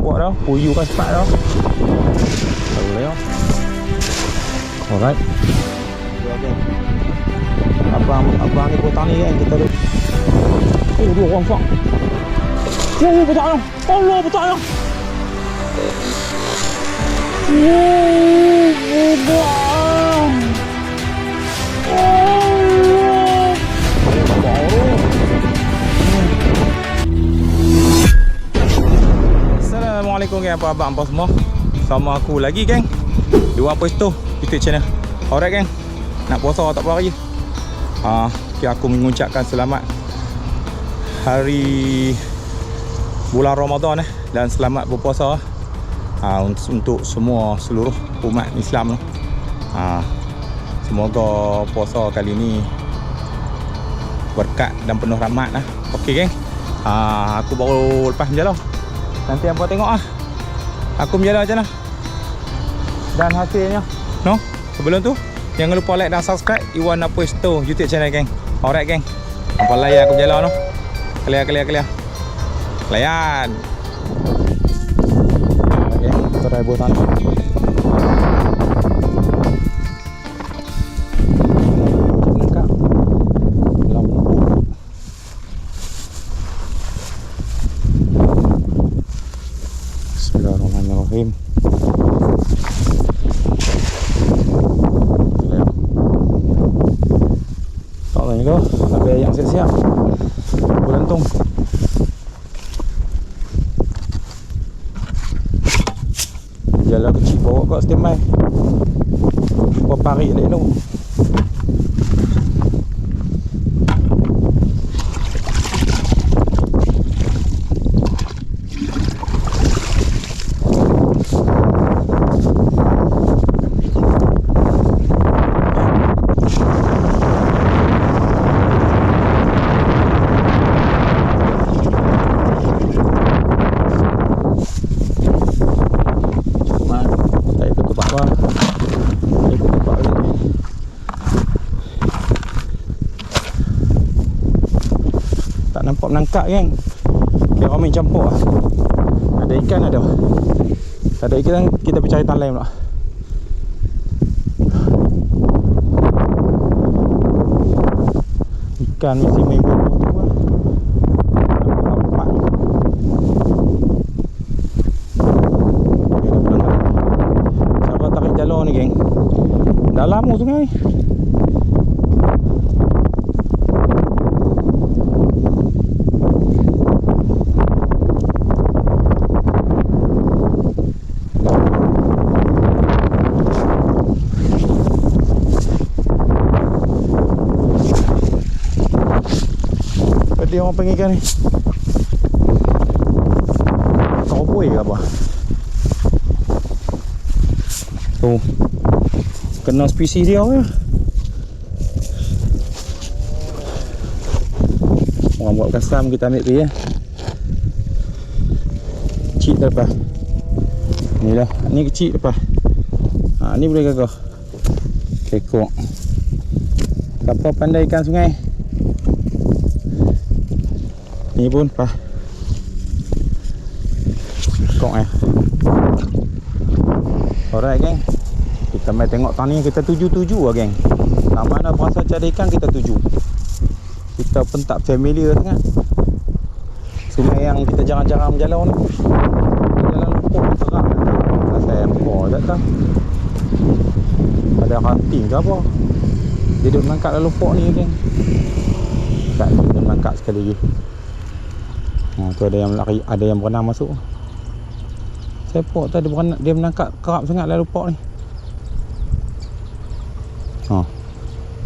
buat dah. Puyuh kan sepat dah. Boleh dah. Alright. Abang ni potong ni kan kita tu. Oh, dua orang fak. Oh, betul dah. Allah, betul dah. Assalamualaikum geng, apa abang semua. Sama aku lagi geng di Wan Puesto YouTube channel. Alright geng, nak puasa tak apa lagi. Aku mengucapkan selamat hari bulan Ramadan dan selamat berpuasa untuk semua seluruh umat Islam. Semoga puasa kali ni berkat dan penuh rahmat lah. Okey geng. Aku baru lepas menjala. Nanti hampa tengok aku menjala macam mana dan hasilnya. No, sebelum tu jangan lupa like dan subscribe Wan Puesto YouTube channel geng. Alright geng. Hampa layan aku berjala no. Clear. Layan. Okay, kita try buat tanah. Bismillahirrahmanirrahim. Tak tahu ni kau, ada yang siap-siap bergantung. Jalan kecil bawa kat standby. Kau parik elok. Tak nampak menangkap geng. Kira orang main campur lah. Ada ikan ada. Tak ada ikan kita pergi cari tanah lain pula. Ikan mesti main bawah tu lah. Nampak. Okay, dah pulang dah. Cara tarik jalur ni geng. Dah lama sungai ni. Dia orang panggil ikan ni cowboy ke apa tu, kena spesies dia ke. Orang buat kasam, kita ambil tu ya. Kecil lepas ni lah, ni kecil lepas. Ni boleh gagah kekok. Siapa pandai ikan sungai ni pun pah kok Alright geng, kita mai tengok tani kita tuju lah geng. Tak mana berasa cari ikan kita tuju. Kita pun tak familiar sangat sungai yang kita jarang-jarang berjalan ni. Jalan lupuk terang rasa empor tak tahu ada ranting ke apa. Dia duduk menangkap dalam lupuk ni geng. Tak, dia menangkap sekali lagi. Tu ada yang lari, ada yang berenang masuk. Sepok tu dia menangkap kerap sangat dalam lupuk ni.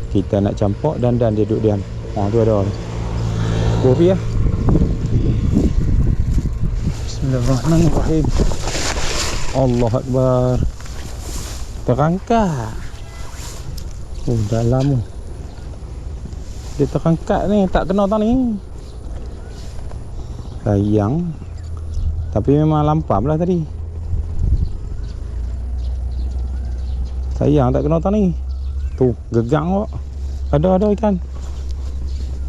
Kita nak campak dan dia duduk diam. Tu ada ni. Kopi ya. Bismillahirrahmanirrahim. Allah Akbar. Terangkat. Dalam dia terangkat ni, tak kena tang ni. Sayang. Tapi memang lampam lah tadi. Sayang tak kena tang ni. Tu, gegang kok. Ada ikan.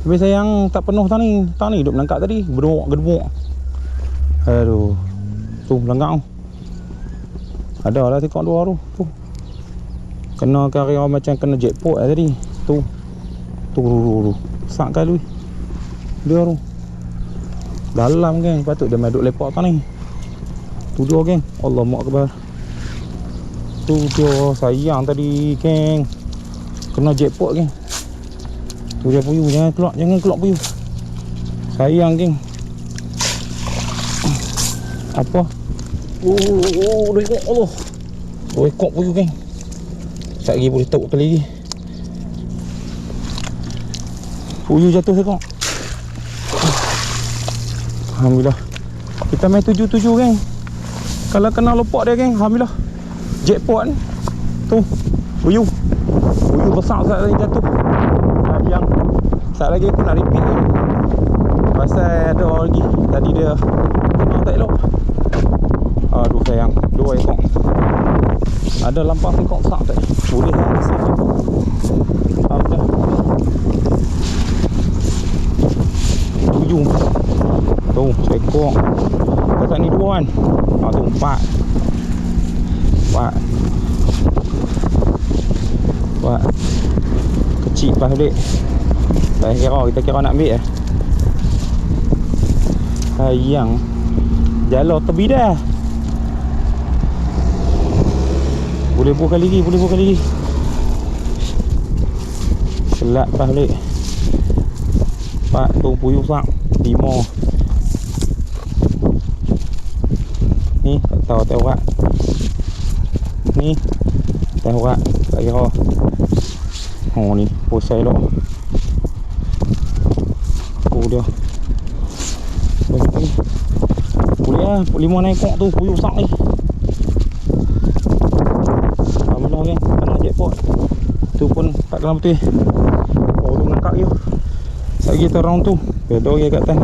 Tapi sayang tak penuh tang ni. Tang ni duk menangkap tadi. Gedemuk. Aduh. Tu langgar tu. Ada lah tekok luar tu. Tu. Kena karya macam kena jackpot lah tadi. Tu. Tu. Sak kali. Dia tu. Dalam geng. Patut dia main duk lepak atas ni. Tu dia geng. Allahuakbar akbar. Tu dia sayang tadi geng. Kena jackpot geng. Tu dia puyuh. Jangan keluar puyuh. Sayang geng. Apa? Dua ekor Allah. 2 ekor puyuh geng. Sekejap lagi boleh tahu kali lagi. Puyuh jatuh sekok. Alhamdulillah. Kita main 7-7 geng. Kalau kena lopak dia geng, alhamdulillah. Jackpot ni. Tu. Puyuh besar sekali lagi jatuh. Yang sekali lagi aku nak repeat ni. Pasal ada lagi. Tadi dia kena tak elok. Aduh sayang. 2 ekor. Ada lampak ekor besar tak? Boleh lah. Alhamdulillah. Puyuh. Tu, seekor. Dekat ni 2 kan. Tu 4. 4. Kecil pas balik. Tak kira, kita kira nak ambil sayang. Jala tebi dah. Boleh buah kali lagi. Kelak pas balik. 4 tu puyuh sak. 5. Ni tak tahu tewak. Ni tewak tak kira. Oh ni posai elok. Dia boleh lah. 5 ekor tu puyuh sak ni. Alhamdulillah kan. Kena jackpot. Tu pun tak dalam betul. Baru menangkap dia. Sekejap kita round tu. Ada orang kat atas.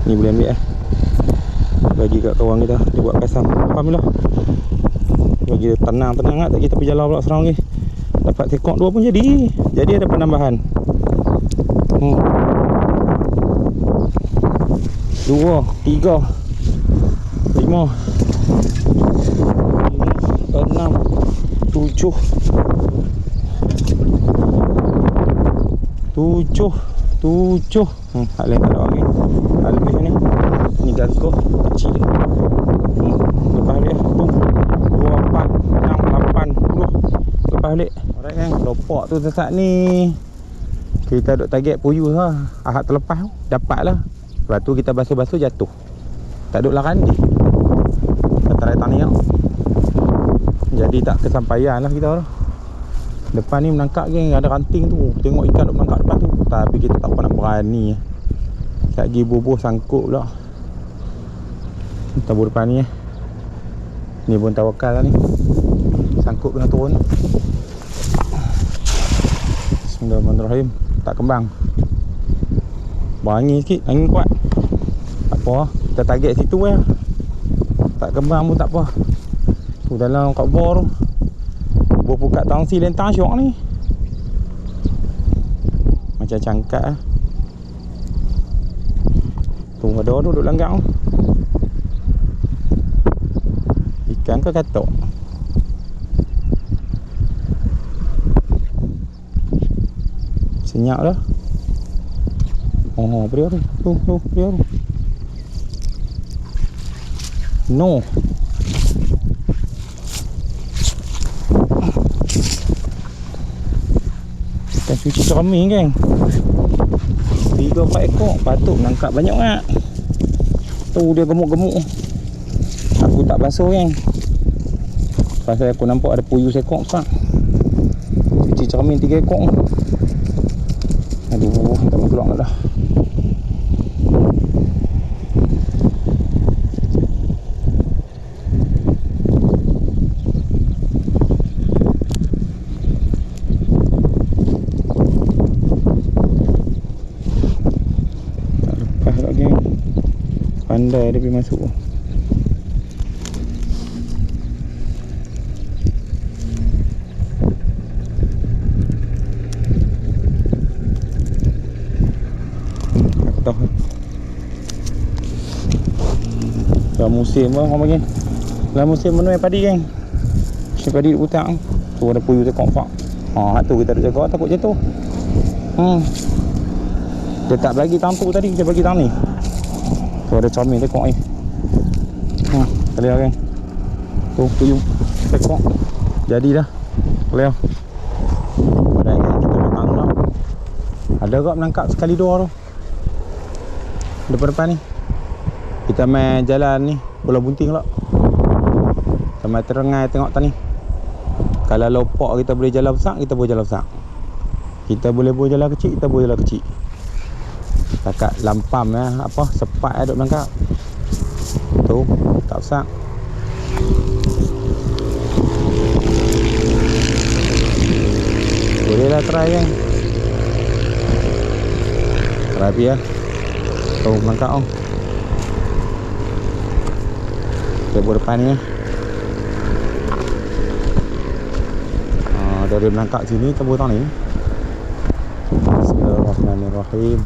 Ni boleh ambil bagi kat kawan kita. Dia buat kasam. Alhamdulillah. Bagi dia tenang-tenang tak kita pergi jalan pula serang lagi. Dapat tekok 2 pun jadi. Jadi ada penambahan. 2, 3, 5, 6, 7. 7. Tak boleh tak ada orang ni. Lebih ni. Ni gagah kecil dia. Lepas balik tu 2, 4, 6, 8, 10. Lepas balik. Alright kan. Lopak tu saat ni kita duk target puyuh lah. Ahad terlepas tu dapat lah. Lepas tu kita basuh-basuh jatuh. Tak duk laran dia. Kita try tanya. Jadi tak kesampaian lah kita tu. Depan ni menangkap geng. Ada ranting tu. Tengok ikan duk menangkap depan tu. Tapi kita tak pernah berani. Sekejap lagi bubuh sangkut pula. Tabur depan ni Ni pun tawakal lah ni. Sangkut kena turun. Bismillahirrahmanirrahim. Tak kembang. Berangin sikit. Angin kuat. Tak apa. Kita target situ lah. Tak kembang pun tak apa. Tu dalam kat bor tu. Bor pukat tangsi lentang syok ni. Macam cangkat lah. Tu ada tu duduk langgar tu. Ikan ke katok? Senyap dah. Oh, apa dia tu? Tu, dia tu. No. Ikan cuci cermin kan? 3-4 ekor. Patut menangkap banyak tak? Tu dia gemuk-gemuk. Aku tak basuh kan? Pasal aku nampak ada puyuh sekok besar. Cuci cermin 3 ekor. Aduh, tak mau keluar dah. Tak lepas lagi. Pandai dia pergi masuk. Dah musim lah orang panggil. Dah musim menuai padi geng. Musim padi duk hutang. Tu ada puyuh tekok pak. Tu kita duk jaga takut jatuh. Dia tak bagi tang tu tadi, dia bagi tang ni. Tu ada comel tekok ni. Boleh lah geng. Tu puyuh tekok. Jadi dah. Boleh lah. Padahal geng kita makan pula. Ada agak menangkap sekali dua tu. Depan-depan ni. Kita main jalan ni bola bunting pula. Kita main terengai tengok tadi. Kalau lopak kita boleh jalan besar, kita boleh jalan besar. Kita boleh jalan kecil, kita boleh jalan kecil. Takat lampam apa sepat duk menangkap. Tu tak besar. Boleh lah try kan. Try ya. Tu menangkap oh. Tebur depan ni dari menangkap sini tebur tang ni. Bismillahirrahmanirrahim.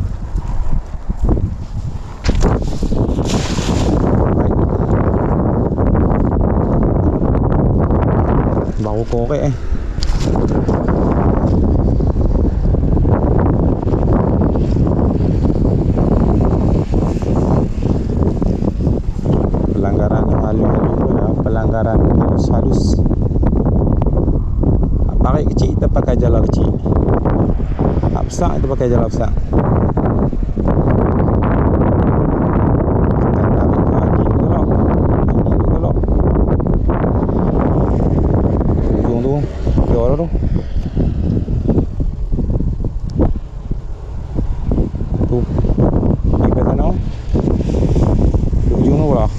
Bau korek pelanggaran yang halus-halus, pelanggaran halus-halus. Pakai kecil kita pakai jalan kecil, besar kita pakai jalan besar. Kita tarik lagi dulu, ini dulu. Ujung tu, jauh tu. Tu, pergi ke sana. Ujung tu pula.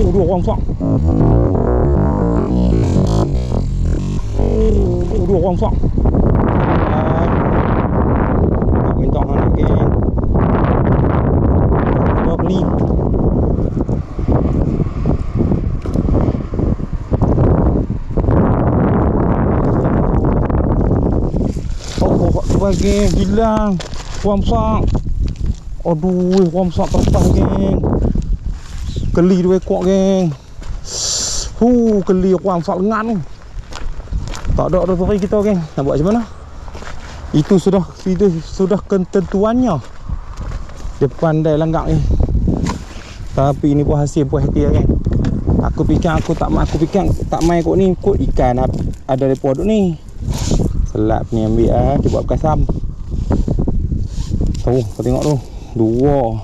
Dua orang besar. Dua orang besar. Tak minta anak geng. Dua beli. Geng, hilang. Orang besar. Aduh, orang besar terlepas geng. Keli dua ekor geng. Keli orang besar lengan tu. Tak ada referee kita geng. Nak buat macam mana? Itu sudah ketentuannya. Dia pandai langgak ni. Tapi ini pun hasil puas hati geng. Aku fikir tak main kot ni, kot ikan ada depa duk ni. Selap ni ambil dia buat kasam. Tu, kau tengok tu. Dua.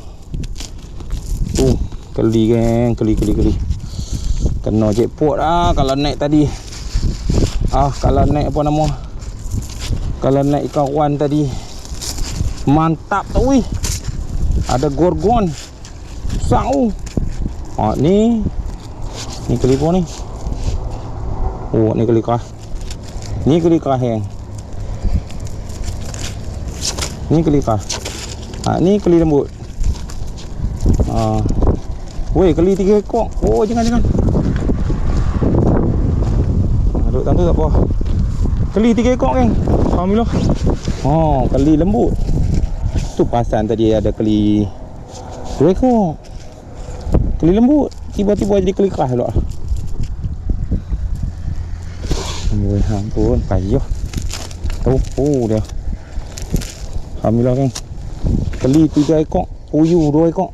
Tu, keli geng, keli. Kena jackpot kalau naik tadi. Kalau naik apa nama? Kalau naik ikan ruan tadi. Mantap tu weh. Ada gorgon. Besar tu. Ni keli apa ni? Ni keli kerah. Ni keli kerah yang. Ni keli kerah. Ni keli lembut. Weh, keli 3 ekor. Jangan. Duduk tang tu tak apa. Keli 3 ekor geng. Alhamdulillah. Keli lembut. Tu pasan tadi ada keli 2 ekor. Keli lembut. Tiba-tiba jadi keli kerah pula. Ampun, payah. Dia. Alhamdulillah geng. Keli 3 ekor, puyuh 2 ekor.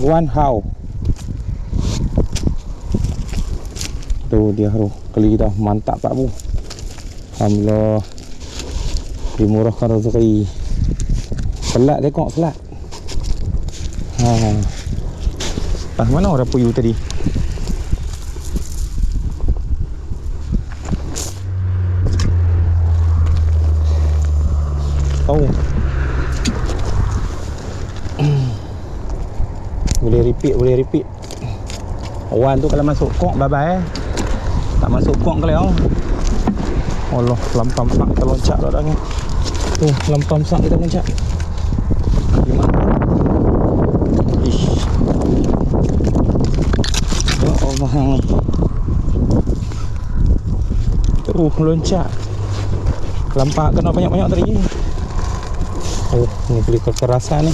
One how. Tu dia tu, keli kita mantap Pak Bu. Alhamdulillah. Dimurahkan rezeki. Selat tengok selat. Mana orang puyuh tadi? Boleh repeat. Awan tu kalau masuk kok bye-bye. Tak masuk kok kalau. Allah, lampam sak kita loncat dah ni. Tu, lampam sak kita loncat. Gimana? Ish. Ya Allah. Tu loncat. Lampak kena banyak-banyak tadi. Ni beli kekerasan ni.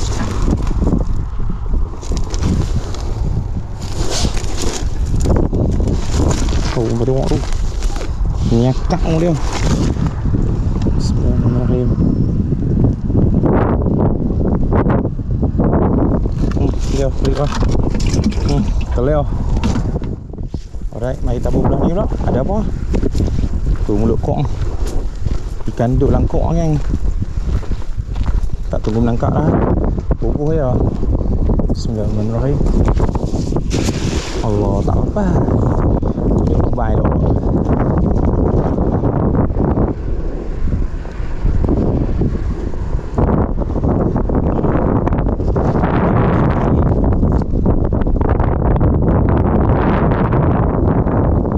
Oh, tengok tu. Nyakak dia. Bismillahirrahmanirrahim. Dia free lah. Telur. Alright, mari tabur belah ni pula. Ada apa? Tu mulut kok. Ikan duk langkok kan. Tak tunggu menangkap lah. Bubuh ya. Bismillahirrahmanirrahim. Allah tak apa. Dia kebai dah.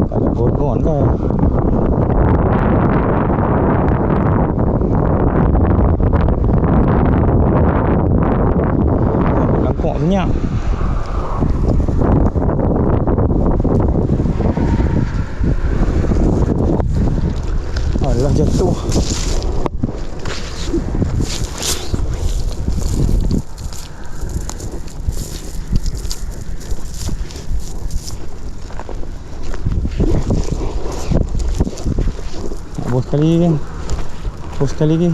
Kalau gorgon kau. Langkok senyap. Alah jatuh. Bos sekali kan. Bos sekali kan.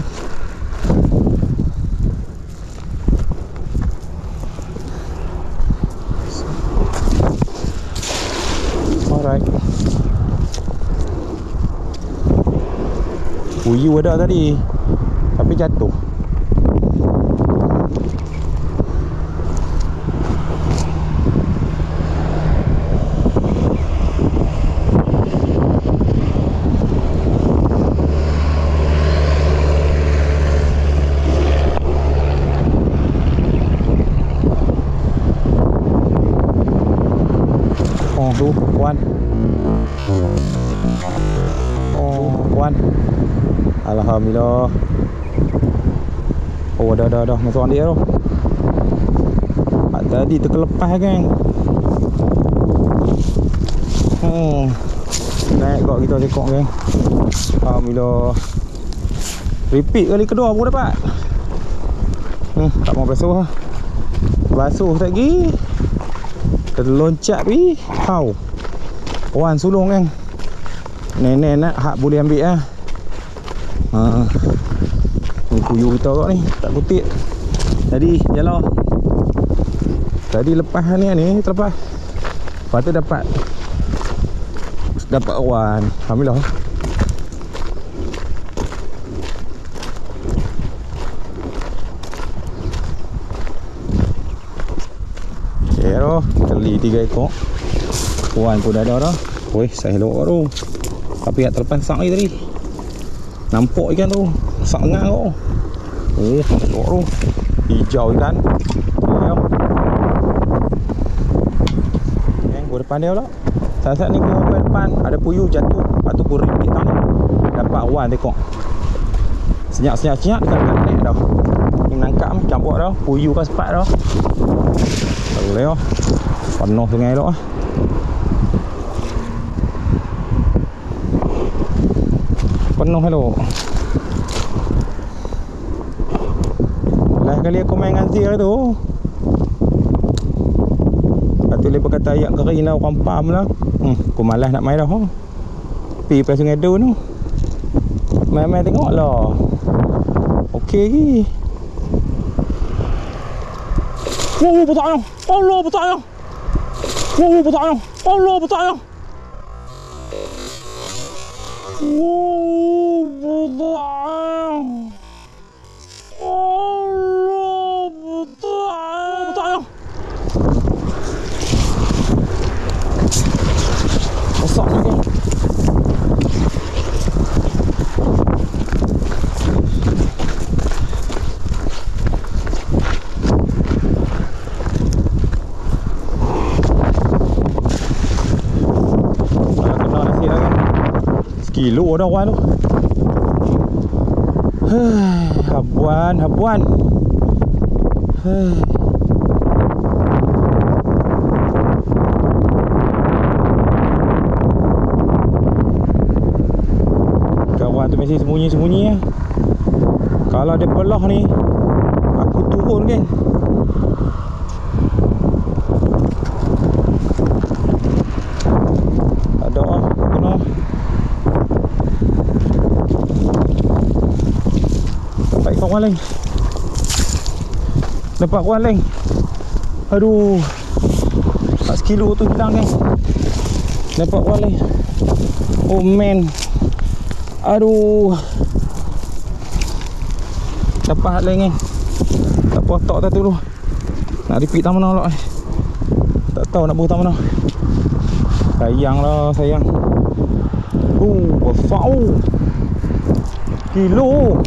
Alright. Puyuh ada tadi, tapi jatuh. Oh tu, kawan. Oh, kawan. Alhamdulillah. Oh, dah masuk dia tu. Tadi terkelepas kan. Naik kok kita tengok kan. Alhamdulillah. Repeat kali kedua pun dapat. Tak mau basuh lah. Basuh tak lagi. Terloncat pi. Hau. Wan sulung kan. Nenek nak hak boleh ambil lah. Ni puyuh kita kat ni. Tak kutik. Tadi jalan. Tadi lepas ni terlepas. Lepas tu dapat wan. Alhamdulillah. Okay tu. Keli 3 ekor. Wan pun dah ada dah. Weh, saya elok tu. Tapi tak terlepas sak lagi tadi. Nampak ikan tu. Sak tengah tu. Oh, elok tu. Hijau ikan. Tengok. Gua depan dia pula. Saat-saat ni gua depan ada puyuh jatuh. Lepas tu gua repeat tau ni. Dapat wan tengok. Senyap-senyap dekat net dah. Ni menangkap ni campur dah. Puyuh kan sepat dah. Boleh dah. Penuh sungai elok lah. Penuh elok. Lain kali aku main dengan Zir tu. Lepas tu lepas kata ayak kering lah, orang pam lah. Aku malas nak main dah. Pergi ke Sungai Dun tu. Main-main tengok lah. Okey lagi. Wow, betulnya. Allah, betulnya. Wow, betulnya. Allah, betulnya. Wow, betulnya. Allah, betulnya. Besar ni kan. Kena nasi dah kan. Sekilo dah wan tu. Habuan. Kawan tu mesti sembunyi-sembunyi lah. Kalau dia belah ni, aku turun kan. Tak ada lah. kuan leng. Dapat kuan leng. Aduh. 4 kilo tu hilang geng. Dapat kuan leng. Oh man. Aduh. Dapat leng geng. Tak potok tak tu dulu. Nak repeat tak mana pula. Tak tahu nak buat tak mana. Sayang lah sayang. Besar kilo.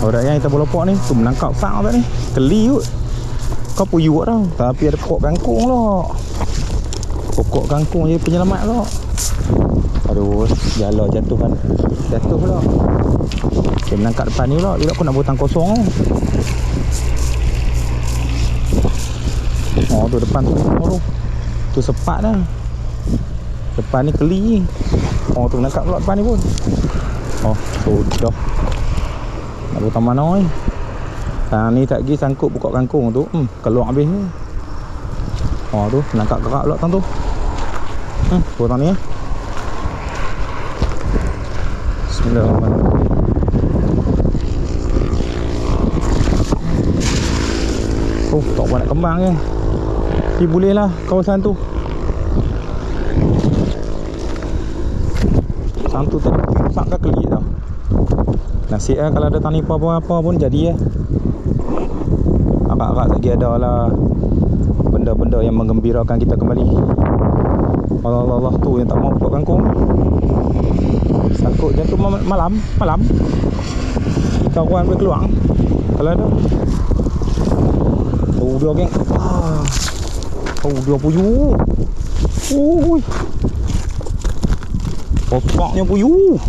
Orang yang kita boleh pok ni tu menangkap sang tak ni. Keli kot. Kau puyuk tau. Tapi ada pokok kangkung lah. Pokok kangkung je penyelamat lah. Aduh, jala jatuh kan. Jatuh pula. Dia menangkap depan ni pula. Dia aku nak butang kosong tu. Oh tu depan tu. Oh, tu sepak dah. Depan ni keli. Oh tu menangkap pula depan ni pun. Oh sudah. Nak butang mana ni? Ni tak pergi sangkut pokok kangkung tu. Keluar habis ni. Oh tu menangkap kerak pula tang tu. Butang ni ya. Bismillahirrahmanirrahim. Oh tak buat nak kembang je. Tapi boleh lah kawasan tu. Santu tak rusak ke keli tau. Nasib lah kalau ada tani apa-apa pun jadi lah. Agak-agak lagi ada lah benda-benda yang menggembirakan kita kembali. Allah tu yang tak mau pokok kangkung. Sangkut jatuh malam. Kawan boleh keluar kalau ada. Oh dia geng. Oh dia puyuh. Ui. Popaknya puyuh.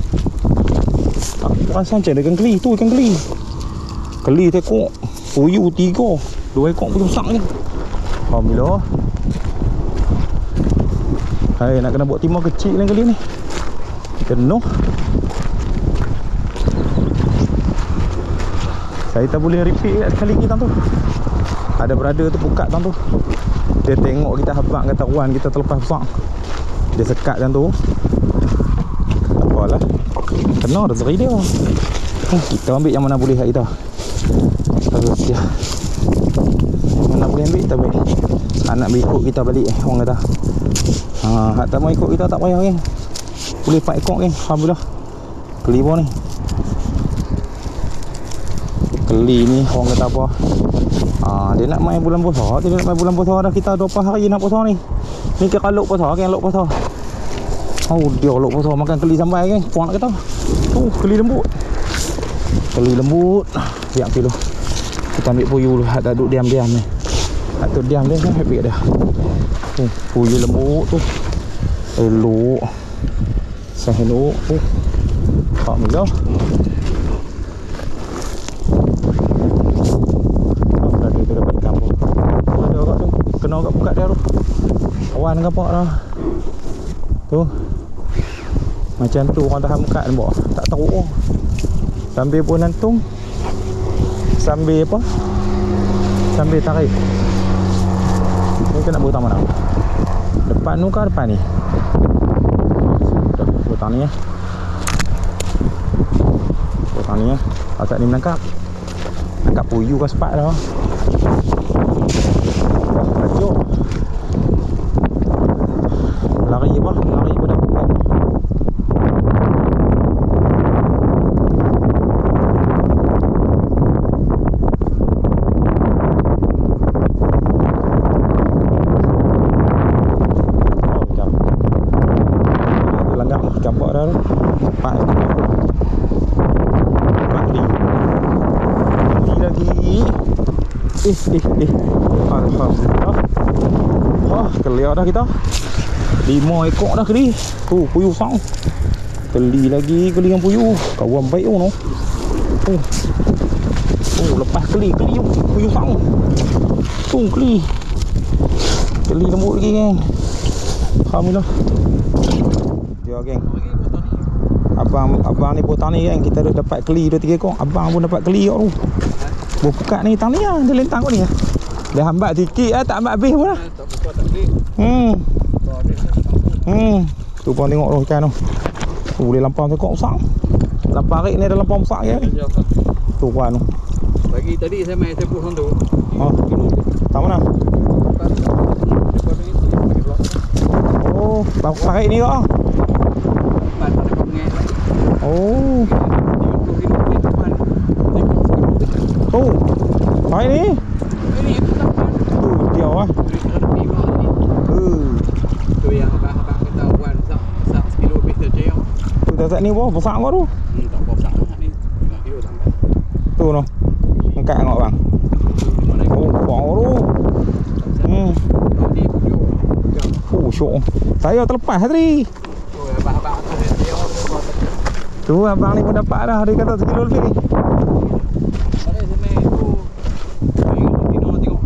Aku rasa macam ikan keli. Tu ikan keli. Keli tekok. Puyuh 3. 2 ekor puyuh besar ni. Alhamdulillah. Hai nak kena buat timah kecil ni kali ni. Penuh. Saya tak boleh repeat sekali lagi tang tu. Ada berada tu buka tang tu. Dia tengok kita habaq kata ruan kita terlepas besar. Dia sekat tang tu. Tak apalah. Kena rezeki dia. Kita ambil yang mana boleh kat kita. Terus dia. Mana boleh ambil kita ambil. Anak berikut kita balik orang kata. Hak tak mau ikut kita tak payah geng. Boleh 4 ekor geng. Alhamdulillah. Keli pun ni. Keli ni orang kata apa? Dia nak main bulan puasa. Dia nak main bulan puasa dah. Kita 20 hari nak puasa ni. Ni kira lok puasa geng, lok puasa. Oh dia lok puasa makan keli sampai geng. Puan nak kata. Keli lembut. Keli lembut. Siap kilo. Kita ambil puyuh dulu. Tak duduk diam-diam ni. Tak tu diam dia kan happy dia. Puyuh lembut tu. Elok. Sehelok. Alhamdulillah. Tadi kita dapat kampung. Ada kat tu. Kena kat buka dia tu. Awan nampak dah. Tu. Macam tu orang tahan buka nampak. Tak teruk. Sambil pun nantung. Sambil apa? Sambil tarik. Ni kena buat mana? Depan tu ke depan ni? Butang ni ya. Butang ni ya. Agak ni menangkap. Angkat puyuh ke sepak dah. Rajuk. Lari apa? Lari pada pokok. Campak dah tu. Cepat lagi. Alhamdulillah. Kelia dah kita. 5 ekor dah keli. Tu puyuh sang. Keli lagi, keli yang puyuh. Kawan baik tu no. Lepas keli puyuh sang. Tu keli. Keli lembut lagi geng. Alhamdulillah. Ya geng. Abang ni botang ni geng. Kita dah dapat keli 2-3 ekor. Abang pun dapat keli kat tu. Buka ni tang ni lah. Dia lentang kot ni lah. Dia hambat sikit lah. Tak hambat habis pun lah. Tu pun tengok tu ikan tu. Boleh lampau tekok besar. Lampau rik ni ada lampau besar ya. Tu kuan tu. Pagi tadi saya main sepuh tu. Ha. Tak mana? Oh, lampau rik ni ke? Oh. Tu. Rik ni. Tu dia ah. Tu yang abang-abang kata wan sak 1 kilo lebih saja. Tu tak ni boh besar kau tu. Tak besar sangat ni. 5 kilo sampai. Tu noh. Angkat ngok bang. Oh, bang tu. Ni video. Oh, syok. Saya terlepas tadi. Oh, abang-abang tu dia. Tu abang ni pun dapat dah. Dia kata 1 kilo lebih. Ada semai tu. Tengok.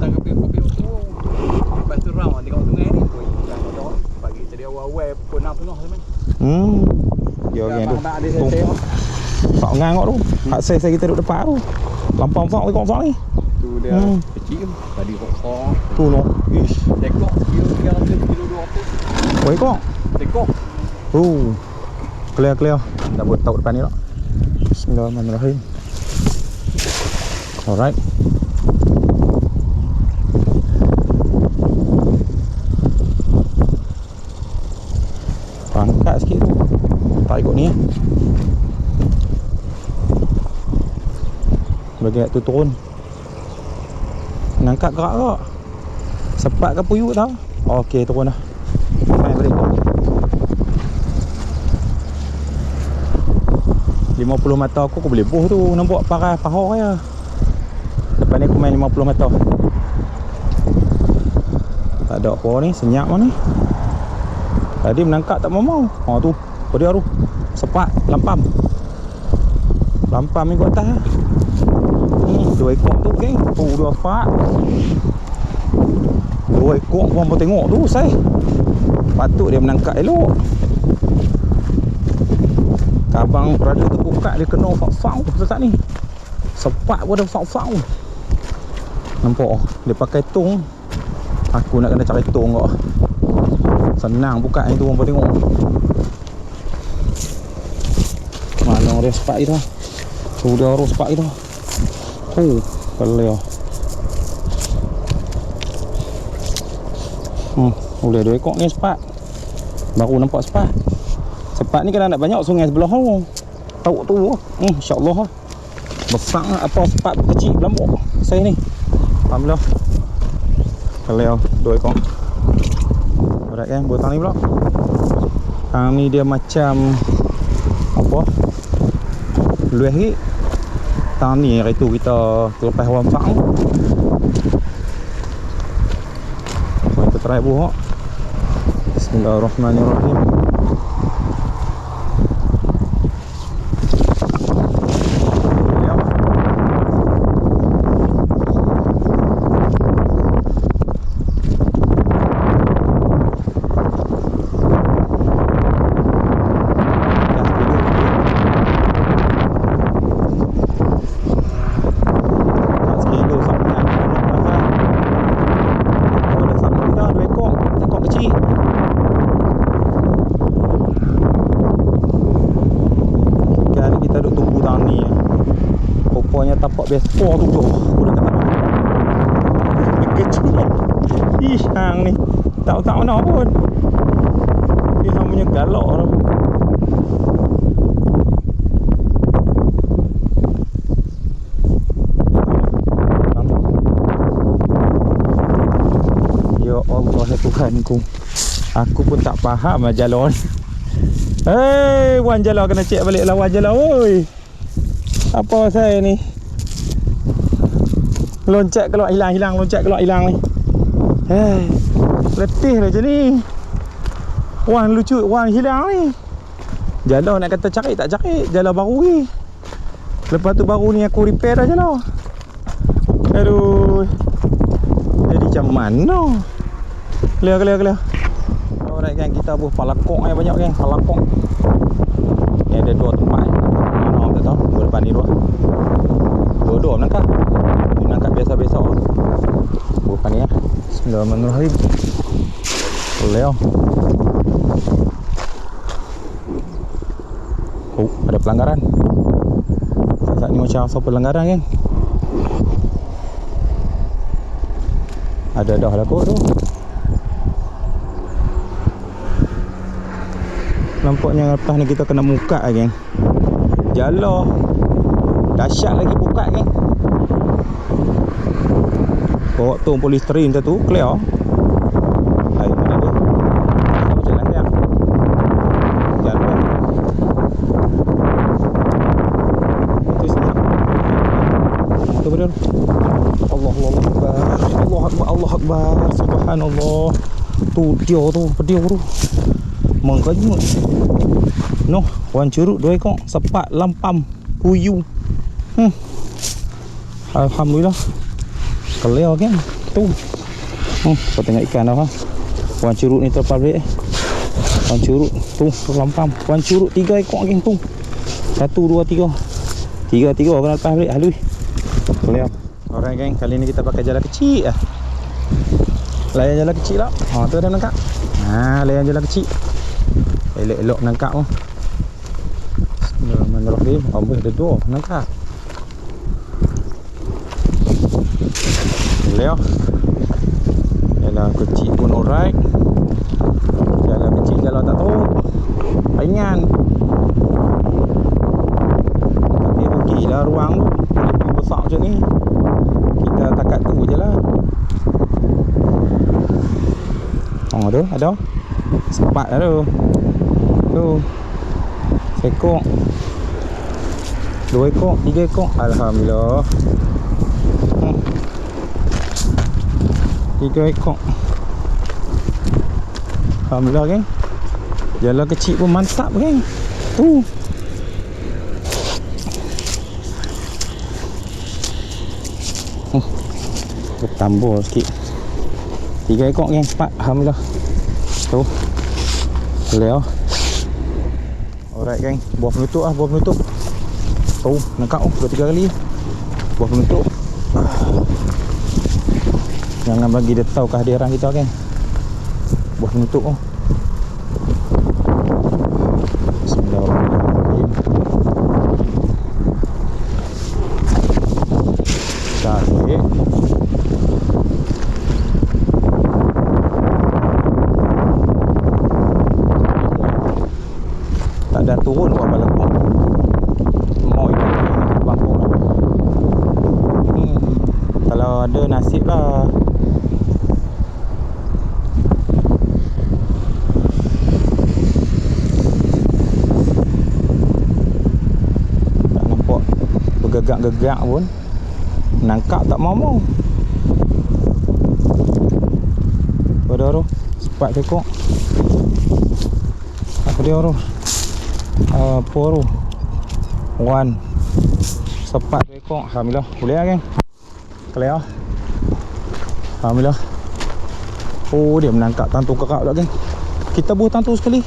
Tangkap kopi tu. Lepas tu round tengok sungai ni. Pagi tadi awal-awal pukul 6 tengah semai. Dia orang tu. Abang ada saya. Tak ngang kau tu. Hak saya kita duduk depan tu. Lampau besar ni kau besar ni. Tu dia kecil. Tadi besar. Tu noh. Ish. Tekok kilo 300 kilo 200. Oi kau. Tekok. Clear. Dah buat tahu depan ni tak. Bismillahirrahmanirrahim. Alright. Pangkat sikit tu. Tak ikut ni. Bagi tu turun. Nangkat gerak ke? Sepat ke puyuk tau? Okey, turun dah. Main balik. 50 mata aku boleh buh tu. Nampak parah pahor je. Lepas ni aku main 50 mata. Tak ada apa ni, senyap mana ni. Tadi menangkap tak mau. Tu. Apa dia tu? Sepat, lampam. Lampam ni kat atas. 2 ekor tu geng. Dua fak. 2 ekor pun apa tengok tu saya. Patut dia menangkap elok. Abang berada terbuka dia kena fak-fak sesat ni. Sepat pun ada fak-fak. Nampak dia pakai tong. Aku nak kena cari tong kau. Senang buka ni tu apa tengok. Mana dia sepat itu? Sudah harus sepat itu. Kalau boleh 2 ekor ni sepat. Baru nampak sepat. Sepat ni kena nak banyak sungai sebelah tu. Tahu tu. InsyaAllah. Besar apa sepat kecil belambuk. Saya ni. Alhamdulillah. Kalau 2 ekor. Berat kan buat tang ni pula. Tang ni dia macam apa? Lueh ni. Tang ni hari tu kita terlepas orang fak tu. Kita try buah. Bismillahirrahmanirrahim. Tapak biasa tu tu. Aku dah kata. Kecil. Ih, hang ni. Tak mana pun. Dia hang punya galak tu. Ya Allah ya Tuhanku. Aku pun tak faham jalan. Wan jalan kena cek balik lawan jalan oi. Apa saya ni? Loncat keluar hilang, loncat keluar hilang ni. Letih lah macam ni. Wan lucu, wan hilang ni. Jalan nak kata cari tak cari, jalan baru ni. Lepas tu baru ni aku repair dah jalan. Aduh. Jadi macam mana? Clear. Alright kan, kita buh palakok ni banyak kan, palakok. Ni ada 2 tempat. Mana tak tahu, buat depan ni 2. Dua menangkap. Menangkap biasa-biasa. Bukan ni ya. Bismillahirrahmanirrahim. Boleh. Oh, ada pelanggaran. Saat ni macam asal pelanggaran kan. Ada dah lah kot tu. Nampaknya lepas ni kita kena muka kan. Jala dahsyat lagi buka kan. Bawa tu polisterin tu clear. Hai mana dia? Apa jalan dia? Jalan. Itu senyap. Tu betul. Allah Akbar. Allah Akbar. Subhanallah. Tu dia tu. Mengkanyut. Noh, wan curut 2 ekor, sepat, lampam, puyuh. Alhamdulillah. Clear kan? Tu. Kau tengok ikan dah ha. Wan curut ni terlepas balik Wan curut tu lampam. Wan curut 3 ekor geng tu. 1 2 3. 3 kena lepas balik halus. Clear. Alright geng, kali ni kita pakai jala kecil lah. Layan jala kecil lah. Ha tu ada menangkap. Ha, layan jala kecil. Elok-elok menangkap tu. Bismillahirrahmanirrahim. Amboi ada 2 menangkap. Boleh. Jala kecil pun alright. Jala kecil jala tak tahu. Ringan. Tapi bagilah ruang tu. Lebih besar macam ni. Kita takat tu je lah. Oh tu ada. Sepat dah tu. Tu. Sekok. 2 ekor, 3 ekor. Alhamdulillah. 3 ekor. Alhamdulillah geng. Jala kecil pun mantap geng. Tu. Bertambah sikit. 3 ekor geng, sepat. Alhamdulillah. Tu. Boleh oh. Alright geng, buah penutup buah penutup. Tu, nangkap 2-3 kali. Buah penutup. Jangan bagi dia tahu kehadiran kita kan. Buah penutup oh. Bismillahirrahmanirrahim. Tarik. Tak ada turun buah balakong. Mau ikan bangkong. Kalau ada nasib lah. Gegak pun nangkap tak mau. Pada roh sepat tekok. Apa dia roh? Apa roh? Wan sepat tekok. Alhamdulillah. Boleh lah geng. Clear. Alhamdulillah. Oh dia menangkap tantu kakak pula geng. Kita buah tantu sekali.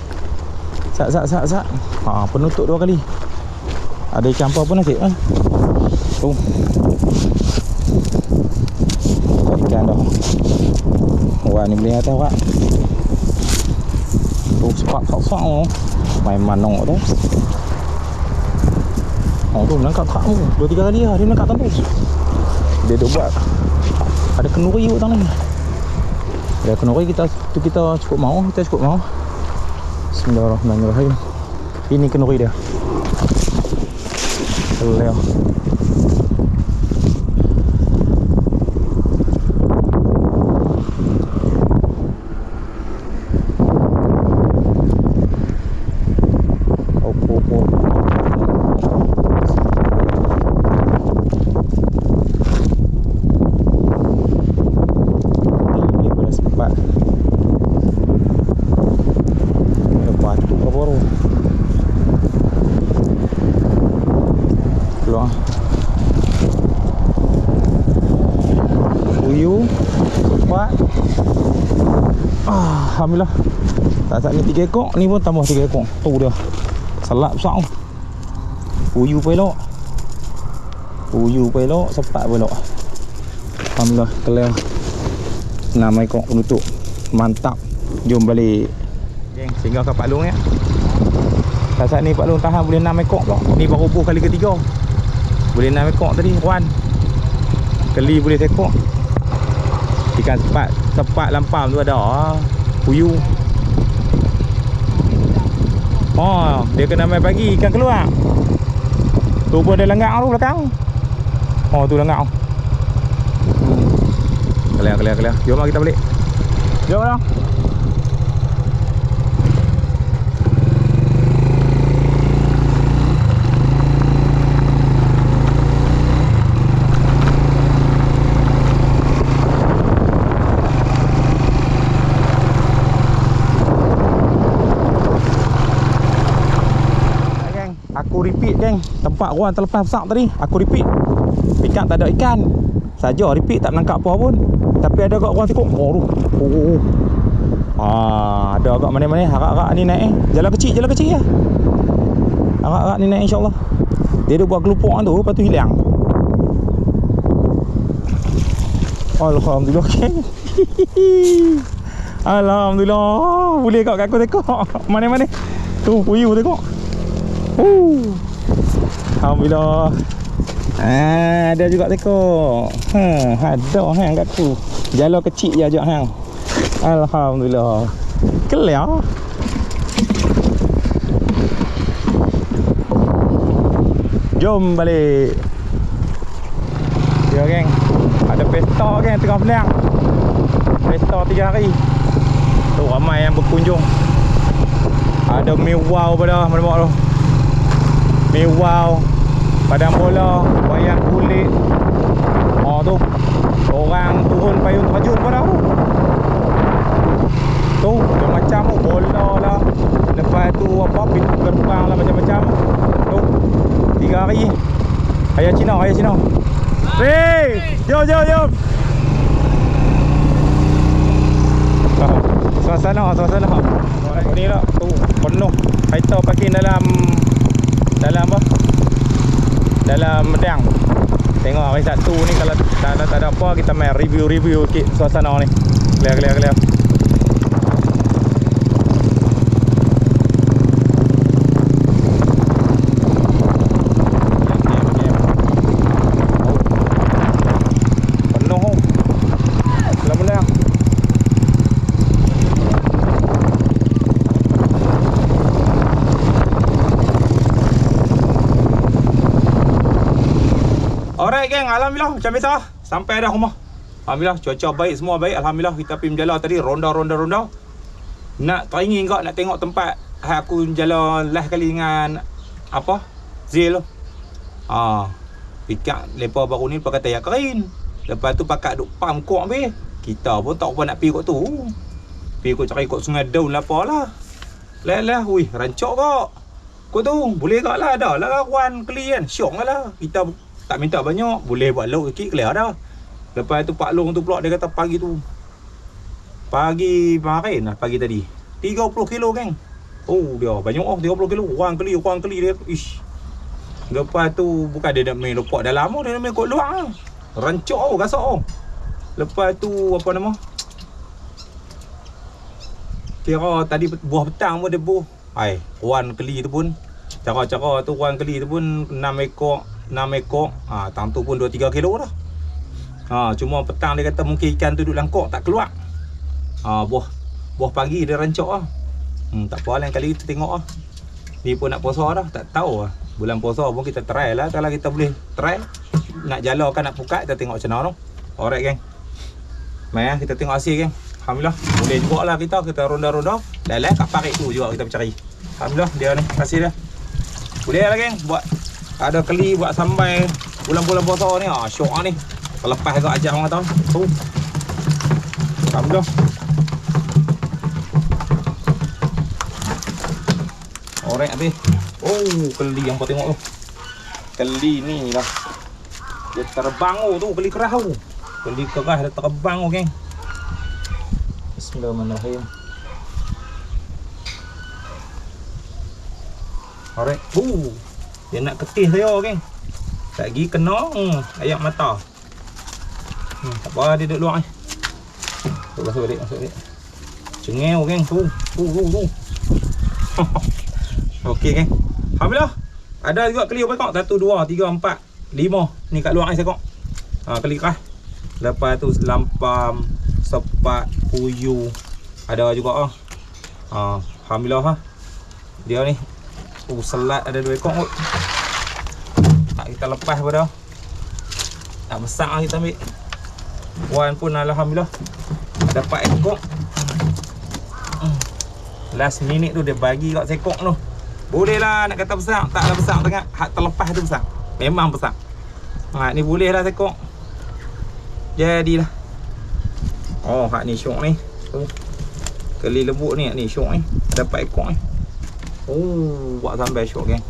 Sat. Penutup 2 kali. Ada ikan apa pun nasib tu. Ikan dah. Wah ni boleh atas Pak. Tu sepak oh. Main manong tu. Oh tu menangkap kamu 2-3 kali lah dia menangkap tembus. Dia dah buat. Ada kenuri kat tangan ni. Ada kenuri kita cukup mau, Bismillahirrahmanirrahim. Ini kenuri dia. Boleh. Alhamdulillah. Tak ni 3 ekor, ni pun tambah 3 ekor. Tu dia. Salak besar. Puyuh pelok. Sepat pelok. Alhamdulillah, clear. 6 ekor penutup. Mantap. Jom balik. Geng, singgah kapal long ya. Saat ni Pak Long tahan boleh 6 ekor pula. Ni baru buh kali ketiga. Boleh 6 ekor tadi Wan. Keli boleh sekor. Ikan sepat lampam tu ada puyuh. Oh, dia kena main pagi ikan keluar. Tu pun ada lenggak tu belakang. Oh, tu lenggak tu. Kelia. Jom lah kita balik. Jom lah. Aku repeat geng. Tempat orang terlepas besar tadi aku repeat. Ikan tak ada ikan. Saja repeat tak menangkap apa pun. Tapi ada kat orang tengok. Oh tu. Ada kat mana-mana. Harap-harap ni naik Jalan kecil je. Harap-harap ni naik insya-Allah. Dia buat kelupuk tu lepas tu hilang. Alhamdulillah geng. Alhamdulillah. Boleh kat aku tengok. Mana-mana. Tu puyuh tengok. Alhamdulillah. Ada juga tengok. Ada hang kat tu. Jalan kecil je ajak hang. Alhamdulillah. Kelia. Jom balik. Ya geng. Ada pesta geng tengah Penang. Pesta 3 hari. Tu ramai yang berkunjung. Ada mewah pada mana-mana tu. Mewah, padang bola, wayang kulit. Oh tu. Orang turun payung terjun pun dah tu. Tu macam bola lah. Lepas tu apa pintu gerbang lah macam-macam. Tu 3 hari. Ayah Cina. Hei, jom. Suasana. Orang ni lah tu penuh. Kereta parking dalam apa? Dalam medang. Tengok hari Sabtu ni kalau tak ada apa kita main review sikit suasana ni. Clear. Penuh. Dalam medang. Alright geng, alhamdulillah macam biasa sampai dah rumah. Alhamdulillah cuaca baik, semua baik. Alhamdulillah kita pergi berjalan tadi ronda. Nak teringin kau nak tengok tempat aku jalan last kali dengan apa? Zil tu. Pikat lepas baru ni pakai tayak kain. Lepas tu pakai duk pam kuat habis. Kita pun tak apa nak pergi kat tu. Pergi kot cari kot Sungai Daun lah apalah. Lah, wih rancak kau. Kau tu boleh kau lah, dah lah kawan keli kan. Syok lah. Kita tak minta banyak, boleh buat lauk sikit clear dah. Lepas tu Pak Long tu pula dia kata pagi kemarin lah, pagi tadi 30 kilo geng. Oh dia banyak 30 kilo. Orang keli dia. Ish. Lepas tu bukan dia nak main lopak dalam, dia nak main kot luar. Rancak gasak. Lepas tu apa nama? Kira tadi buah petang pun dia buah. Orang keli tu pun cara-cara tu orang keli tu pun 6 ekor. Tang tu pun 2-3 kilo dah. Cuma petang dia kata mungkin ikan tu duduk langkok tak keluar. Buah pagi dia rancak lah. Tak apa, lain kali kita tengok lah. Ni pun nak puasa dah, tak tahu lah. Bulan puasa pun kita try lah. Kalau kita boleh try nak jalan kan nak pukat, kita tengok macam mana tu. Alright geng, mari kita tengok hasil geng. Alhamdulillah boleh juga lah kita ronda-ronda. Lain-lain kat parit tu juga kita mencari. Alhamdulillah dia ni hasil dia. Boleh lah geng buat. Ada keli buat sampai bulan-bulan puasa ni. Syok ni. Lepas kau ajak orang tahu. Tu. Alhamdulillah. Orek habis. Oh, keli yang kau tengok tu. Keli ni lah. Dia terbang tu, keli keras tu. Keli keras dia terbang geng. Bismillahirrahmanirrahim. Orek. Dia nak ketih saya geng. Tak lagi kena ayak mata. Tak apa, dia duduk luar ni. Masuk balik. Cengeng geng tu. Okey geng. Alhamdulillah. Ada juga keli apa kok? 1 2 3 4 5 ni kat luar ni sekok. Keli kah. Lepas tu selampam, sepat, puyuh. Ada juga alhamdulillah dia ni. Selat ada 2 ekor kot. Tak kita lepas pada. Tak besar lah kita ambil. Wan pun alhamdulillah dapat ekor. Last minute tu dia bagi kat sekok tu. Boleh lah nak kata besar. Taklah besar sangat. Hak terlepas tu besar. Memang besar. Ni boleh lah sekok. Jadilah. Hak ni syok ni. Keli lembut ni syok ni. Dapat ekor ni. Buat sampai syok geng.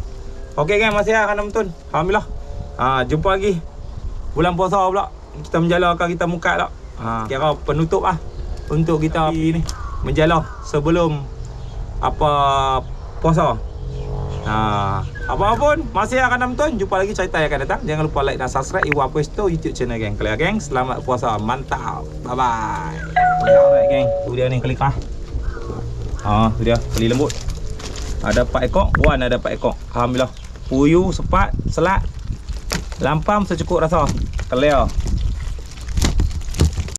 Okey geng, masih lah kena betul. Alhamdulillah. Jumpa lagi bulan puasa pula. Kita menjalarkan kita muka lah. Kira penutup lah untuk kita ni menjalar sebelum apa puasa. Apapun masih akan nonton. Jumpa lagi cerita yang akan datang. Jangan lupa like dan subscribe Iwan Puesto YouTube channel geng. Kalian geng, selamat puasa. Mantap. Bye bye. Alright geng. Tu dia ni keli kah. Tu dia keli lembut. Ada 4 ekor. Wan ada 4 ekor. Alhamdulillah. Puyuh, sepat, selat, lampam secukup rasa. Clear.